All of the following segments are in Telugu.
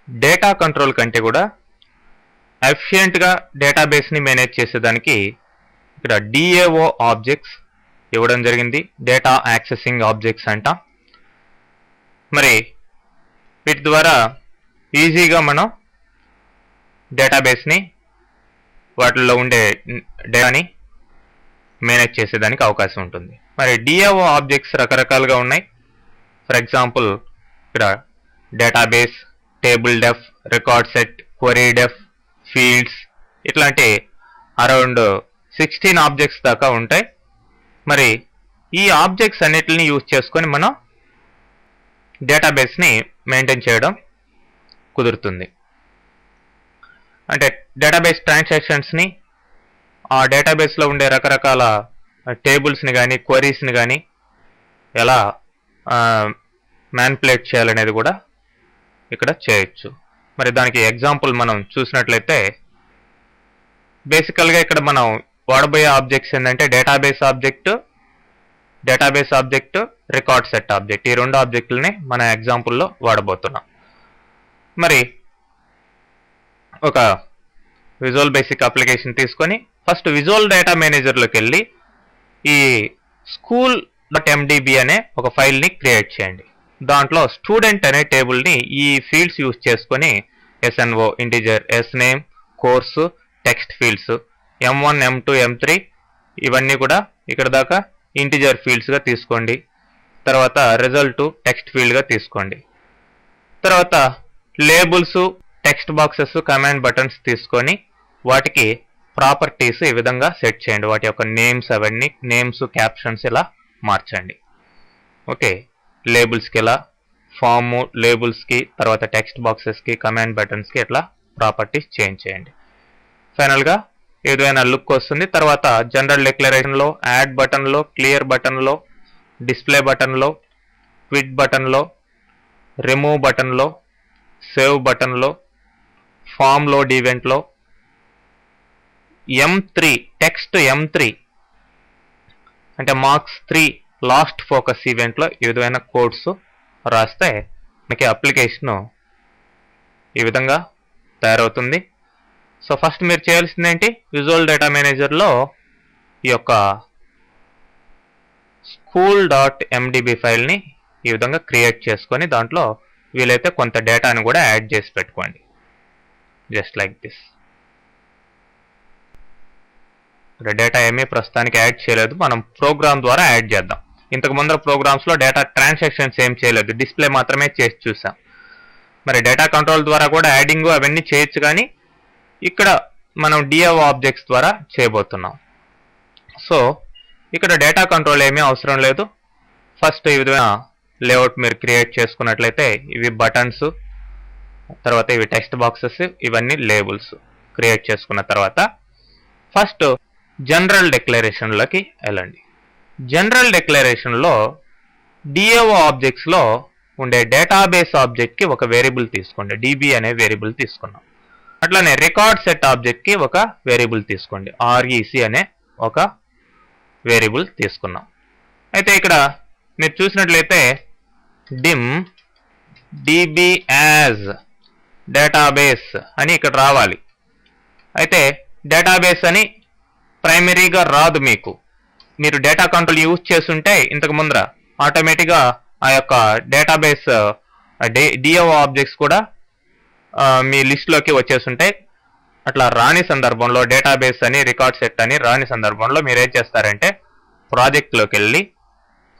డేటా కంట్రోల్ కంటే కూడా ఎఫిషియెంట్గా డేటాబేస్ని మేనేజ్ చేసేదానికి ఇక్కడ డిఏఓ ఆబ్జెక్ట్స్ ఇవ్వడం జరిగింది. డేటా యాక్సెసింగ్ ఆబ్జెక్ట్స్ అంట. మరి వీటి ద్వారా ఈజీగా మనం డేటాబేస్ని వాటిల్లో ఉండే డేటాని మేనేజ్ చేసేదానికి అవకాశం ఉంటుంది. మరి డిఏఓ ఆబ్జెక్ట్స్ రకరకాలుగా ఉన్నాయి. ఫర్ ఎగ్జాంపుల్ ఇక్కడ డేటాబేస్, టేబుల్ డెఫ్, రికార్డ్ సెట్, క్వరీ డెఫ్, ఫీల్డ్స్ ఇట్లాంటి అరౌండ్ 16 ఆబ్జెక్ట్స్ దాకా ఉంటాయి. మరి ఈ ఆబ్జెక్ట్స్ అన్నిటిని యూజ్ చేసుకొని మనం డేటాబేస్ని మెయింటైన్ చేయడం కుదురుతుంది. అంటే డేటాబేస్ ట్రాన్సాక్షన్స్ని, ఆ డేటాబేస్లో ఉండే రకరకాల టేబుల్స్ని కానీ క్వరీస్ని కానీ ఎలా మ్యానిపులేట్ చేయాలనేది కూడా ఇక్కడ చేయొచ్చు. మరి దానికి ఎగ్జాంపుల్ మనం చూసినట్లయితే బేసికల్గా ఇక్కడ మనం వాడబోయే ఆబ్జెక్ట్స్ ఏంటంటే database object, record set object. ఈ 2 ఆబ్జెక్టులని మన ఎగ్జాంపుల్లో వాడబోతున్నాం. మరి ఒక విజువల్ బేసిక్ అప్లికేషన్ తీసుకొని ఫస్ట్ విజువల్ డేటా మేనేజర్లోకి వెళ్ళి ఈ school.mdb అనే ఒక ఫైల్ని క్రియేట్ చేయండి. దాంట్లో స్టూడెంట్ అనే టేబుల్ని ఈ ఫీల్డ్స్ యూజ్ చేసుకొని SNO, integer, SNAME, course, text fields, M1, M2, M3 ఇవన్నీ కూడా ఇక్కడ దాకా ఇంటిజర్ ఫీల్డ్స్గా తీసుకోండి. తర్వాత రిజల్ట్ టెక్స్ట్ ఫీల్డ్గా తీసుకోండి. తర్వాత labels, text boxes, command buttons తీసుకొని వాటికి ప్రాపర్టీస్ ఈ విధంగా సెట్ చేయండి. వాటి యొక్క నేమ్స్, అవన్నీ నేమ్స్, క్యాప్షన్స్ ఇలా మార్చండి. ఓకే, లేబుల్స్కి ఇలా ఫాము లేబుల్స్కి, తర్వాత టెక్స్ట్ బాక్సెస్కి, కమాండ్ బటన్స్కి ఇట్లా ప్రాపర్టీస్ చేంజ్ చేయండి. ఫైనల్గా ఏదైనా లుక్ వస్తుంది. తర్వాత జనరల్ డిక్లరేషన్లో, యాడ్ బటన్లో, క్లియర్ బటన్లో, డిస్ప్లే బటన్లో, క్విట్ బటన్లో, రిమూవ్ బటన్లో, సేవ్ బటన్లో, ఫామ్ లోడ్ ఈవెంట్లో, M3 టెక్స్ట్ M3 అంటే మార్క్స్ 3 లాస్ట్ ఫోకస్ ఈవెంట్లో ఈ విధమైన కోడ్స్ రాస్తే మీకు అప్లికేషన్ ఈ విధంగా తయారవుతుంది. సో ఫస్ట్ మీరు చేయాల్సింది ఏంటి, విజువల్ డేటా మేనేజర్లో ఈ యొక్క school.mdb ఫైల్ని ఈ విధంగా క్రియేట్ చేసుకొని దాంట్లో వీలైతే కొంత డేటాని కూడా యాడ్ చేసి పెట్టుకోండి. Just like this. ఇక్కడ డేటా ఏమీ ప్రస్తుతానికి యాడ్ చేయలేదు, మనం ప్రోగ్రామ్ ద్వారా యాడ్ చేద్దాం. ఇంతకు ముందర ప్రోగ్రామ్స్లో డేటా ట్రాన్సాక్షన్స్ ఏం చేయలేదు, డిస్ప్లే మాత్రమే చేసి చూసాం. మరి డేటా కంట్రోల్ ద్వారా కూడా యాడింగ్ అవన్నీ చేయొచ్చు, కానీ ఇక్కడ మనం డిఏఓ ఆబ్జెక్ట్స్ ద్వారా చేయబోతున్నాం. సో ఇక్కడ డేటా కంట్రోల్ ఏమీ అవసరం లేదు. ఫస్ట్ ఈ విధమైన లేఅవుట్ మీరు క్రియేట్ చేసుకున్నట్లయితే ఇవి బటన్స్, తర్వాత ఇవి టెక్స్ట్ బాక్సెస్, ఇవన్నీ లేబుల్స్ క్రియేట్ చేసుకున్న తర్వాత ఫస్ట్ జనరల్ డిక్లరేషన్లోకి వెళ్ళండి. జనరల్ డిక్లరేషన్లో డిఏఓ ఆబ్జెక్ట్స్లో ఉండే డేటాబేస్ ఆబ్జెక్ట్కి ఒక వేరియబుల్ తీసుకోండి. DB అనే వేరియబుల్ తీసుకున్నాం. అట్లానే రికార్డ్ సెట్ ఆబ్జెక్ట్కి ఒక వేరియబుల్ తీసుకోండి. REC అనే ఒక వేరియబుల్ తీసుకున్నాం. అయితే ఇక్కడ మీరు చూసినట్లయితే dim DB as డేటాబేస్ అని ఇక్కడ రావాలి. అయితే డేటాబేస్ అని ప్రైమరీగా రాదు. మీరు డేటా కంట్రోల్ యూజ్ చేస్తుంటే ఇంతకు ముందర ఆటోమేటిక్గా ఆ యొక్క డేటాబేస్ డిఓ ఆబ్జెక్ట్స్ కూడా మీ లిస్ట్లోకి వచ్చేస్తుంటాయి. అట్లా రాని సందర్భంలో డేటాబేస్ అని, రికార్డ్ సెట్ అని రాని సందర్భంలో మీరు ఏం చేస్తారంటే ప్రాజెక్ట్లోకి వెళ్ళి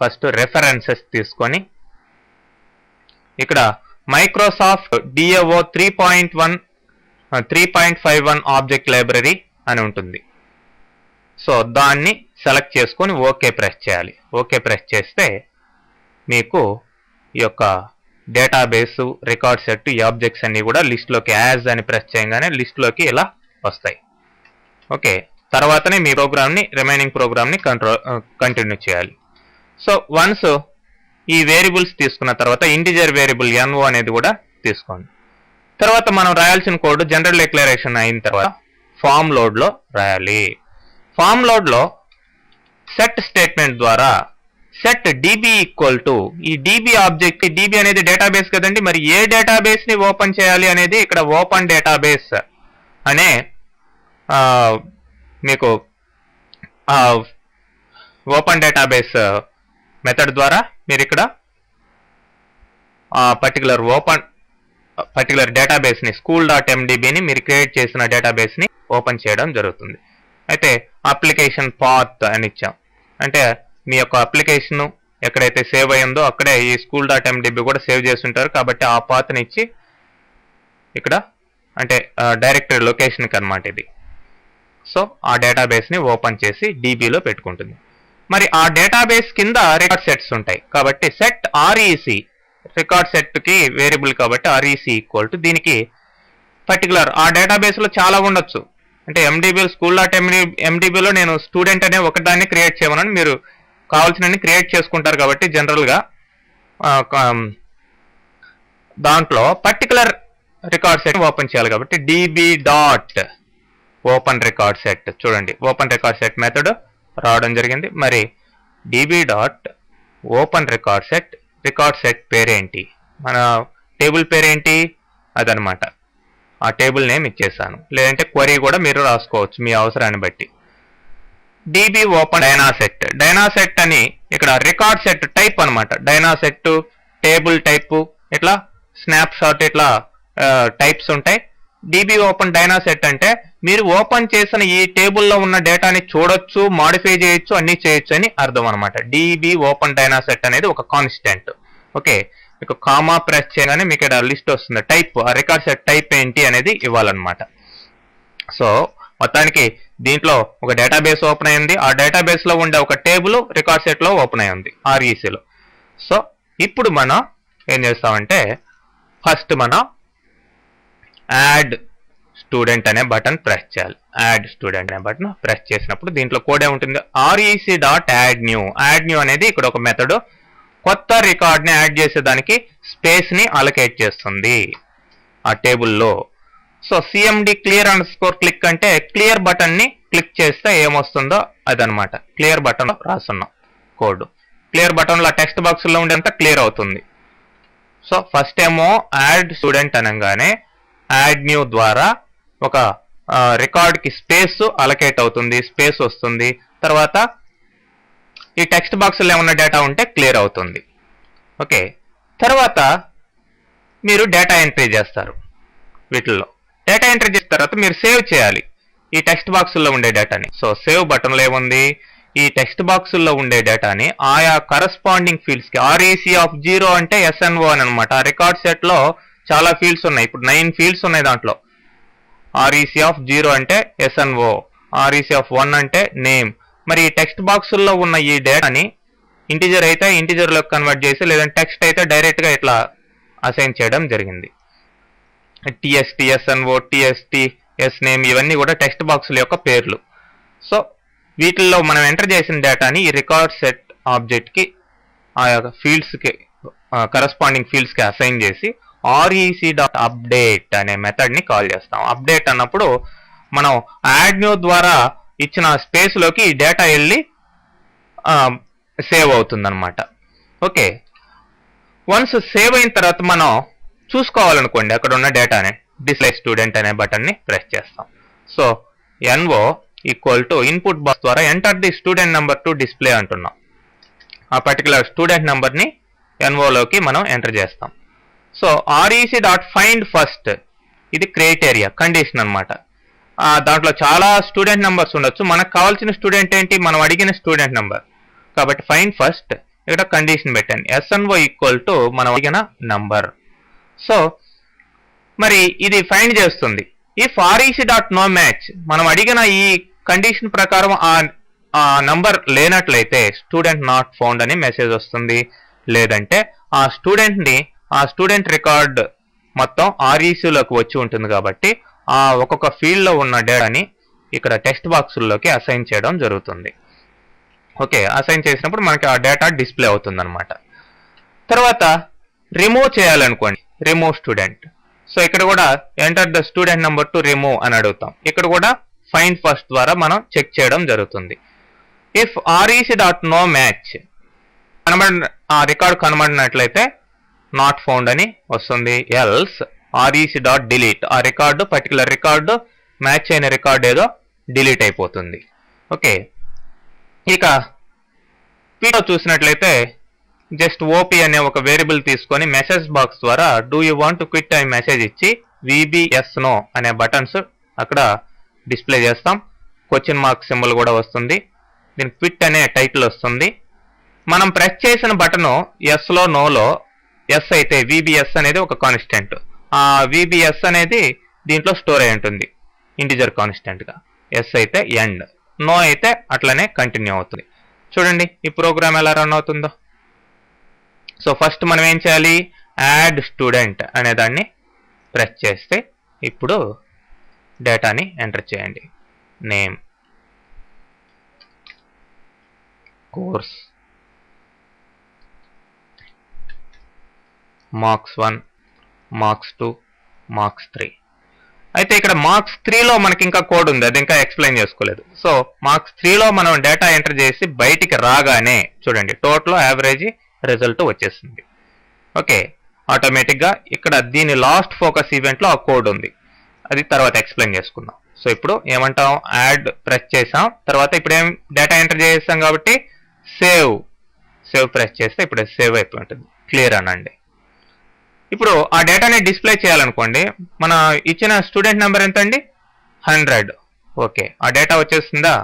ఫస్ట్ రెఫరెన్సెస్ తీసుకొని ఇక్కడ మైక్రోసాఫ్ట్ డిఏఓ 3.51 ఆబ్జెక్ట్ లైబ్రరీ అని ఉంటుంది. సో దాన్ని సెలెక్ట్ చేసుకొని ఓకే ప్రెస్ చేయాలి. ఓకే ప్రెస్ చేస్తే మీకు ఈ యొక్క డేటాబేసు, రికార్డ్ సెట్, ఈ ఆబ్జెక్ట్స్ అన్ని కూడా లిస్ట్లోకి యాజ్ అని ప్రెస్ చేయగానే లిస్ట్లోకి ఇలా వస్తాయి. ఓకే, తర్వాతనే మీ ప్రోగ్రామ్ని, రిమైనింగ్ ప్రోగ్రామ్ని కంటిన్యూ చేయాలి. సో వన్స్ ఈ వేరియబుల్స్ తీసుకున్న తర్వాత ఇంటిజర్ వేరియబుల్ NO అనేది కూడా తీసుకోండి. తర్వాత మనం రాయాల్సిన కోడ్ జనరల్ డిక్లరేషన్ అయిన తర్వాత ఫామ్ లోడ్లో రాయాలి. ఫామ్ లోడ్లో సెట్ స్టేట్మెంట్ ద్వారా సెట్ డిబి ఈక్వల్ టు ఈ డిబి ఆబ్జెక్ట్, డిబి అనేది డేటాబేస్ కదండి, మరి ఏ డేటాబేస్ ని ఓపెన్ చేయాలి అనేది ఇక్కడ ఓపెన్ డేటాబేస్ అనే మీకు ఓపెన్ డేటాబేస్ మెథడ్ ద్వారా మీరు ఇక్కడ పర్టికులర్ డేటాబేస్ ని school.mdbని మీరు క్రియేట్ చేసిన డేటాబేస్ ని ఓపెన్ చేయడం జరుగుతుంది. అయితే అప్లికేషన్ పాత్ అని ఇచ్చాం, అంటే మీ యొక్క అప్లికేషన్ ఎక్కడైతే సేవ్ అయ్యిందో అక్కడే ఈ school.mdb కూడా సేవ్ చేసి ఉంటారు కాబట్టి ఆ పాత్ ని ఇచ్చి ఇక్కడ అంటే డైరెక్టరీ లొకేషన్ కి అన్నమాట ఇది. సో ఆ డేటాబేస్ ని ఓపెన్ చేసి డీబీలో పెట్టుకుంటుంది. మరి ఆ డేటాబేస్ కింద రికార్డ్ సెట్స్ ఉంటాయి కాబట్టి సెట్ ఆర్ఈసి, రికార్డ్ సెట్ కి వేరియబుల్ కాబట్టి ఆర్ఈసి ఈక్వల్ టు దీనికి పర్టికులర్ ఆ డేటాబేస్ లో చాలా ఉండొచ్చు. అంటే ఎండిబి school.mdbలో నేను స్టూడెంట్ అనే ఒకదాన్ని క్రియేట్ చేయమని మీరు కావాల్సినన్ని క్రియేట్ చేసుకుంటారు కాబట్టి జనరల్ గా దాంట్లో పర్టికులర్ రికార్డ్ సెట్ ఓపెన్ చేయాలి కాబట్టి dB dot open record set, చూడండి ఓపెన్ రికార్డ్ సెట్ మెథడ్ రావడం జరిగింది. మరి dB dot open record set పేరేంటి, మన టేబుల్ పేరేంటి అదనమాట. ఆ టేబుల్ నేమ్ ఇచ్చేసాను, లేదంటే క్వరీ కూడా మీరు రాసుకోవచ్చు మీ అవసరాన్ని బట్టి. డిబి ఓపెన్ డైనాసెట్ అని ఇక్కడ రికార్డ్ సెట్ టైప్ అనమాట. డైనాసెట్, టేబుల్ టైప్, ఇట్లా స్నాప్ షాట్, ఇట్లా టైప్స్ ఉంటాయి. డిబి ఓపెన్ డైనాసెట్ అంటే మీరు ఓపెన్ చేసిన ఈ టేబుల్లో ఉన్న డేటాని చూడొచ్చు, మాడిఫై చేయొచ్చు, అన్ని చేయొచ్చు అని అర్థం అనమాట. డిబి ఓపెన్ డైనాసెట్ అనేది ఒక కాన్స్టెంట్. ఓకే, మీకు కామా ప్రెస్ చేయగానే మీకు ఇక్కడ లిస్ట్ వస్తుంది, టైప్ ఆ రికార్డ్ సెట్ టైప్ ఏంటి అనేది ఇవ్వాలన్నమాట. సో మొత్తానికి దీంట్లో ఒక డేటాబేస్ ఓపెన్ అయింది, ఆ డేటాబేస్ లో ఉండే ఒక టేబుల్ రికార్డ్ సెట్ లో ఓపెన్ అయింది ఆర్ఈసీలో. సో ఇప్పుడు మనం ఏం చేస్తామంటే ఫస్ట్ మనం యాడ్ స్టూడెంట్ అనే బటన్ ప్రెస్ చేయాలి. యాడ్ స్టూడెంట్ అనే బటన్ ప్రెస్ చేసినప్పుడు దీంట్లో కోడ్ ఏముంటుంది, ఆర్ఈసీ డాట్ యాడ్ న్యూ అనేది ఇక్కడ ఒక మెథడ్ కొత్త రికార్డ్ ని యాడ్ చేసేదానికి స్పేస్ ని అలొకేట్ చేస్తుంది ఆ టేబుల్లో. సో సిఎండి క్లియర్ _ క్లిక్ అంటే క్లియర్ బటన్ ని క్లిక్ చేస్తే ఏమొస్తుందో అదనమాట. క్లియర్ బటన్ రాస్తున్నాం కోడ్, క్లియర్ బటన్ లో టెక్స్ట్ బాక్స్ లో ఉండేంత క్లియర్ అవుతుంది. సో ఫస్ట్ ఏమో యాడ్ స్టూడెంట్ అనగానే యాడ్ న్యూ ద్వారా ఒక రికార్డ్ కి స్పేస్ అలొకేట్ అవుతుంది, స్పేస్ వస్తుంది. తర్వాత ఈ టెక్స్ట్ బాక్స్ లో ఏమన్నా డేటా ఉంటే క్లియర్ అవుతుంది. ఓకే, తర్వాత మీరు డేటా ఎంట్రీ చేస్తారు. వీటిల్లో డేటా ఎంట్రీ చేసిన తర్వాత మీరు సేవ్ చేయాలి ఈ టెక్స్ట్ బాక్సుల్లో ఉండే డేటాని. సో సేవ్ బటన్లో ఏముంది, ఈ టెక్స్ట్ బాక్సుల్లో ఉండే డేటాని ఆయా కరస్పాండింగ్ ఫీల్డ్స్ కి, ఆర్ఈసీ ఆఫ్ 0 అంటే SNO అని అనమాట. ఆ రికార్డ్ సెట్ లో చాలా ఫీల్డ్స్ ఉన్నాయి, ఇప్పుడు 9 ఫీల్డ్స్ ఉన్నాయి దాంట్లో. ఆర్ఈసీ ఆఫ్ 0 అంటే SNO, ఆర్ఈసీ ఆఫ్ 1 అంటే నేమ్. మరి ఈ టెక్స్ట్ బాక్సుల్లో ఉన్న ఈ డేటాని ఇంటిజర్ అయితే ఇంటిజర్ లోకి కన్వర్ట్ చేసి, లేదంటే టెక్స్ట్ అయితే డైరెక్ట్ గా ఇట్లా అసైన్ చేయడం జరిగింది. TST, SNO, TST, SNAME ఇవన్నీ కూడా టెక్స్ట్ బాక్సుల యొక్క పేర్లు. సో వీటిల్లో మనం ఎంటర్ చేసిన డేటాని ఈ రికార్డ్ సెట్ ఆబ్జెక్ట్ కి ఆ యొక్క ఫీల్డ్స్ కి కరస్పాండింగ్ ఫీల్డ్స్ కి అసైన్ చేసి REC.update అనే మెథడ్ ని కాల్ చేస్తాం. అప్డేట్ అన్నప్పుడు మనం యాడ్ న్యూ ద్వారా ఇచ్చిన స్పేస్ లోకి ఈ డేటా వెళ్ళి సేవ్ అవుతుంది అనమాట. ఓకే, వన్స్ సేవ్ అయిన తర్వాత మనం చూసుకోవాలనుకోండి అక్కడ ఉన్న డేటాని, డిస్ప్లే స్టూడెంట్ అనే బటన్ ని ప్రెస్ చేస్తాం. So NO equal to input box ద్వారా enter the student number to display అంటున్నాం. ఆ పర్టికులర్ స్టూడెంట్ నెంబర్ ని NO లోకి మనం ఎంటర్ చేస్తాం. సో REC.find ఫస్ట్ ఇది క్రైటీరియా, కండిషన్ అనమాట. దాంట్లో చాలా స్టూడెంట్ నెంబర్స్ ఉండొచ్చు, మనకు కావాల్సిన స్టూడెంట్ ఏంటి, మనం అడిగిన స్టూడెంట్ నెంబర్ కాబట్టి ఫైండ్ ఫస్ట్ ఇక్కడ కండిషన్ పెట్టండి. SNO ఈక్వల్ టు మనం అడిగిన నంబర్. సో మరి ఇది ఫైండ్ చేస్తుంది. ఇఫ్ REC.no మ్యాచ్, మనం అడిగిన ఈ కండిషన్ ప్రకారం ఆ నంబర్ లేనట్లయితే స్టూడెంట్ నాట్ ఫౌండ్ అని మెసేజ్ వస్తుంది. లేదంటే ఆ స్టూడెంట్ రికార్డ్ మొత్తం RECలోకి వచ్చి ఉంటుంది కాబట్టి ఆ ఒక్కొక్క ఫీల్డ్ లో ఉన్న డేటాని ఇక్కడ టెక్స్ట్ బాక్సుల్లోకి అసైన్ చేయడం జరుగుతుంది. ఓకే, అసైన్ చేసినప్పుడు మనకి ఆ డేటా డిస్ప్లే అవుతుంది అనమాట. తర్వాత రిమూవ్ చేయాలనుకోండి, రిమూవ్ స్టూడెంట్. సో ఇక్కడ కూడా enter the student number to remove అని అడుగుతాం. ఇక్కడ కూడా ఫైండ్ ఫస్ట్ ద్వారా మనం చెక్ చేయడం జరుగుతుంది. ఇఫ్ REC.no మ్యాచ్, ఆ రికార్డ్ కనబడినట్లయితే నాట్ ఫౌండ్ అని వస్తుంది. ఎల్స్ rec.delete ఆ రికార్డు పర్టికులర్ రికార్డు మ్యాచ్ అయిన రికార్డు ఏదో డిలీట్ అయిపోతుంది. ఓకే, ఇక వీడియో చూసినట్లయితే జస్ట్ ఓపీ అనే ఒక వేరియబుల్ తీసుకొని మెసేజ్ బాక్స్ ద్వారా do you want to quit అనే మెసేజ్ ఇచ్చి VBS నో అనే బటన్స్ అక్కడ డిస్ప్లే చేస్తాం. క్వశ్చన్ మార్క్ సింబల్ కూడా వస్తుంది. దీనికి క్విట్ అనే టైటిల్ వస్తుంది. మనం ప్రెస్ చేసిన బటన్ ఎస్లో నోలో ఎస్ అయితే VBS అనేది ఒక కాన్స్టెంట్. ఆ VBS అనేది దీంట్లో స్టోర్ అయి ఉంటుంది ఇంటిజర్ కాన్స్టెంట్ గా. ఎస్ అయితే ఎండ్, నో అయితే అట్లనే కంటిన్యూ అవుతుంది. చూడండి ఈ ప్రోగ్రామ్ ఎలా రన్ అవుతుందో. సో ఫస్ట్ మనం ఏం చేయాలి, యాడ్ స్టూడెంట్ అనే దాన్ని ప్రెస్ చేస్తే ఇప్పుడు డేటాని ఎంటర్ చేయండి. Name, course, marks 1, marks 2, marks 3. అయితే ఇక్కడ మార్క్స్ 3లో మనకి ఇంకా కోడ్ ఉంది, అది ఇంకా ఎక్స్ప్లెయిన్ చేసుకోలేదు. సో మార్క్స్ 3లో మనం డేటా ఎంటర్ చేసి బయటికి రాగానే చూడండి టోటల్ యావరేజ్ రిజల్ట్ వచ్చేసింది. ఓకే, ఆటోమేటిక్గా ఇక్కడ దీని లాస్ట్ ఫోకస్ ఈవెంట్లో ఆ కోడ్ ఉంది, అది తర్వాత ఎక్స్ప్లెయిన్ చేసుకుందాం. సో ఇప్పుడు ఏమంటాం, యాడ్ ప్రెస్ చేసాం, తర్వాత ఇప్పుడు ఏం డేటా ఎంటర్ చేసాం కాబట్టి సేవ్ ప్రెస్ చేస్తే ఇప్పుడు సేవ్ అయిపోయి ఉంటుంది. క్లియర్ అనండి. ఇప్పుడు ఆ డేటాని డిస్ప్లే చేయాలనుకోండి, మన ఇచ్చిన స్టూడెంట్ నెంబర్ ఎంత అండి, 100. ఓకే, ఆ డేటా వచ్చేస్తుందా.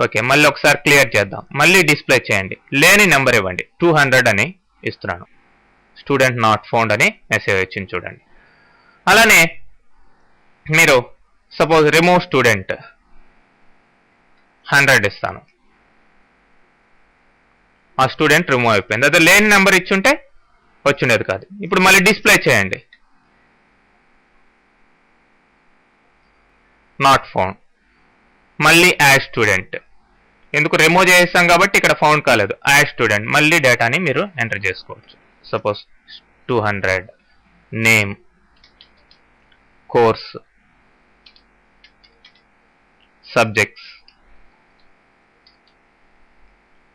ఓకే, మళ్ళీ ఒకసారి క్లియర్ చేద్దాం. మళ్ళీ డిస్ప్లే చేయండి, లేని నెంబర్ ఇవ్వండి, 200 అని ఇస్తున్నాను. స్టూడెంట్ నాట్ ఫౌండ్ అని మెసేజ్ వచ్చింది చూడండి. అలానే మీరు సపోజ్ రిమూవ్ స్టూడెంట్ 100 ఇస్తాను, ఆ స్టూడెంట్ రిమూవ్ అయిపోయింది. అదే లేని నెంబర్ ఇచ్చుంటే వచ్చిండేది కాదు. ఇప్పుడు మళ్ళీ డిస్ప్లే చేయండి, నాట్ ఫౌండ్, మళ్ళీ యాడ్ స్టూడెంట్. ఎందుకు, రిమూవ్ చేసాం కాబట్టి ఇక్కడ ఫౌండ్ కాలేదు. యాడ్ స్టూడెంట్, మళ్ళీ డేటాని మీరు ఎంటర్ చేసుకోవచ్చు. Suppose 200, name, course, subjects.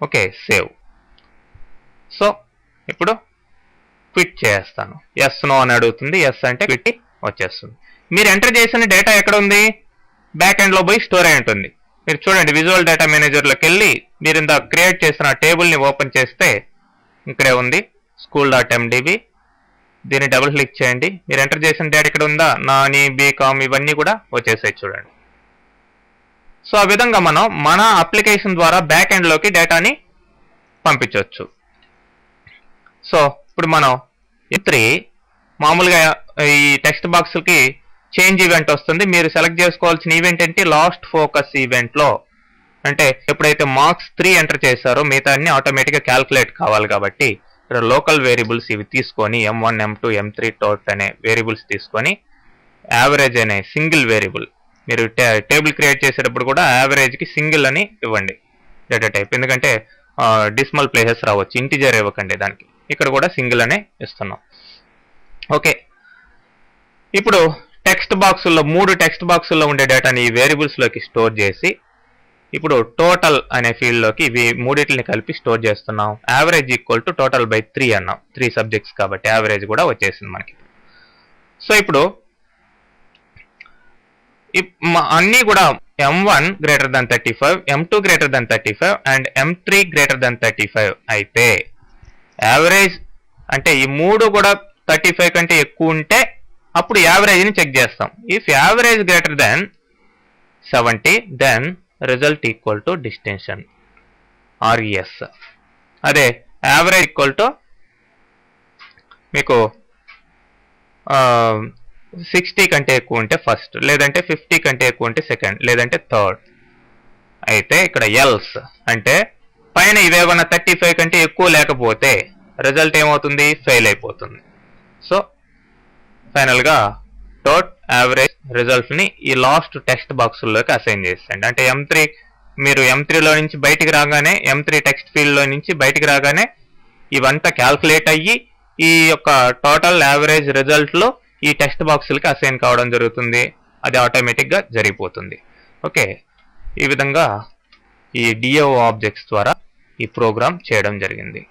Okay, save. So ఇప్పుడు క్విట్ చేస్తాను. ఎస్ నో అని అడుగుతుంది, ఎస్ అంటే క్విట్ వచ్చేస్తుంది. మీరు ఎంటర్ చేసిన డేటా ఎక్కడ ఉంది, బ్యాక్ ఎండ్ లో పోయి స్టోర్ అయి ఉంటుంది. మీరు చూడండి విజువల్ డేటా మేనేజర్లోకి వెళ్ళి మీరు ఇంత క్రియేట్ చేసిన టేబుల్ని ఓపెన్ చేస్తే ఇక్కడే ఉంది school.mdb. దీన్ని డబుల్ క్లిక్ చేయండి. మీరు ఎంటర్ చేసిన డేటా ఇక్కడ ఉందా, నాని, బీకామ్ ఇవన్నీ కూడా వచ్చేసాయి చూడండి. సో ఆ విధంగా మనం మన అప్లికేషన్ ద్వారా బ్యాక్ ఎండ్ లోకి డేటాని పంపించవచ్చు. సో ఇప్పుడు మనం M3 మామూలుగా ఈ టెక్స్ట్ బాక్స్కి చేంజ్ ఈవెంట్ వస్తుంది. మీరు సెలెక్ట్ చేసుకోవాల్సిన ఈవెంట్ ఏంటి, లాస్ట్ ఫోకస్ ఈవెంట్లో. అంటే ఎప్పుడైతే మార్క్స్ 3 ఎంటర్ చేశారో మిగతా అన్ని ఆటోమేటిక్గా క్యాల్కులేట్ కావాలి కాబట్టి ఇక్కడ లోకల్ వేరియబుల్స్ ఇవి తీసుకొని M1, M2, M3 టోట్ అనే వేరియబుల్స్ తీసుకొని యావరేజ్ అనే సింగిల్ వేరియబుల్, మీరు టేబుల్ క్రియేట్ చేసేటప్పుడు కూడా యావరేజ్కి సింగిల్ అని ఇవ్వండి డేటా టైప్. ఎందుకంటే డిసిమల్ ప్లేసెస్ రావచ్చు, ఇంటిజర్ ఇవ్వకండి దానికి. ఇక్కడ కూడా సింగిల్ అనే ఇస్తున్నాం. ఓకే, ఇప్పుడు టెక్స్ట్ బాక్సుల్లో 3 టెక్స్ట్ బాక్సుల్లో ఉండే డేటాని ఈ వేరియబుల్స్లోకి స్టోర్ చేసి ఇప్పుడు టోటల్ అనే ఫీల్డ్లోకి ఇవి మూడింటిని కలిపి స్టోర్ చేస్తున్నాం. Average equal to total by 3 అన్నాం, 3 సబ్జెక్ట్స్ కాబట్టి యావరేజ్ కూడా వచ్చేసింది మనకి. సో ఇప్పుడు అన్నీ కూడా M1 greater than 35, M2 greater than 35 and M3 greater than 35 అయితే యావరేజ్ అంటే ఈ 3 కూడా 35 కంటే ఎక్కువ ఉంటే అప్పుడు యావరేజ్ని చెక్ చేస్తాం. If average greater than 70 then result equal to distinction RES. అదే యావరేజ్ ఈక్వల్ టు మీకు 60 కంటే ఎక్కువ ఉంటే ఫస్ట్, లేదంటే 50 కంటే ఎక్కువ ఉంటే సెకండ్, లేదంటే థర్డ్. అయితే ఇక్కడ ఎల్స్ అంటే పైన ఇవేమన్నా 35 కంటే ఎక్కువ లేకపోతే రిజల్ట్ ఏమవుతుంది, ఫెయిల్ అయిపోతుంది. సో ఫైనల్గా టోట్ యావరేజ్ రిజల్ట్ని ఈ లాస్ట్ టెక్స్ట్ బాక్సుల్లోకి అసైన్ చేసేయండి. అంటే M3 మీరు M3లో నుంచి బయటికి రాగానే, M3 టెక్స్ట్ ఫీల్డ్లో నుంచి బయటికి రాగానే ఇవంతా క్యాల్కులేట్ అయ్యి ఈ యొక్క టోటల్ యావరేజ్ రిజల్ట్లో ఈ టెక్స్ట్ బాక్సులకి అసైన్ కావడం జరుగుతుంది. అది ఆటోమేటిక్గా జరిగిపోతుంది. ఓకే, ఈ విధంగా ఈ DO ఆబ్జెక్ట్స్ ద్వారా ఈ ప్రోగ్రామ్ చేయడం జరిగింది.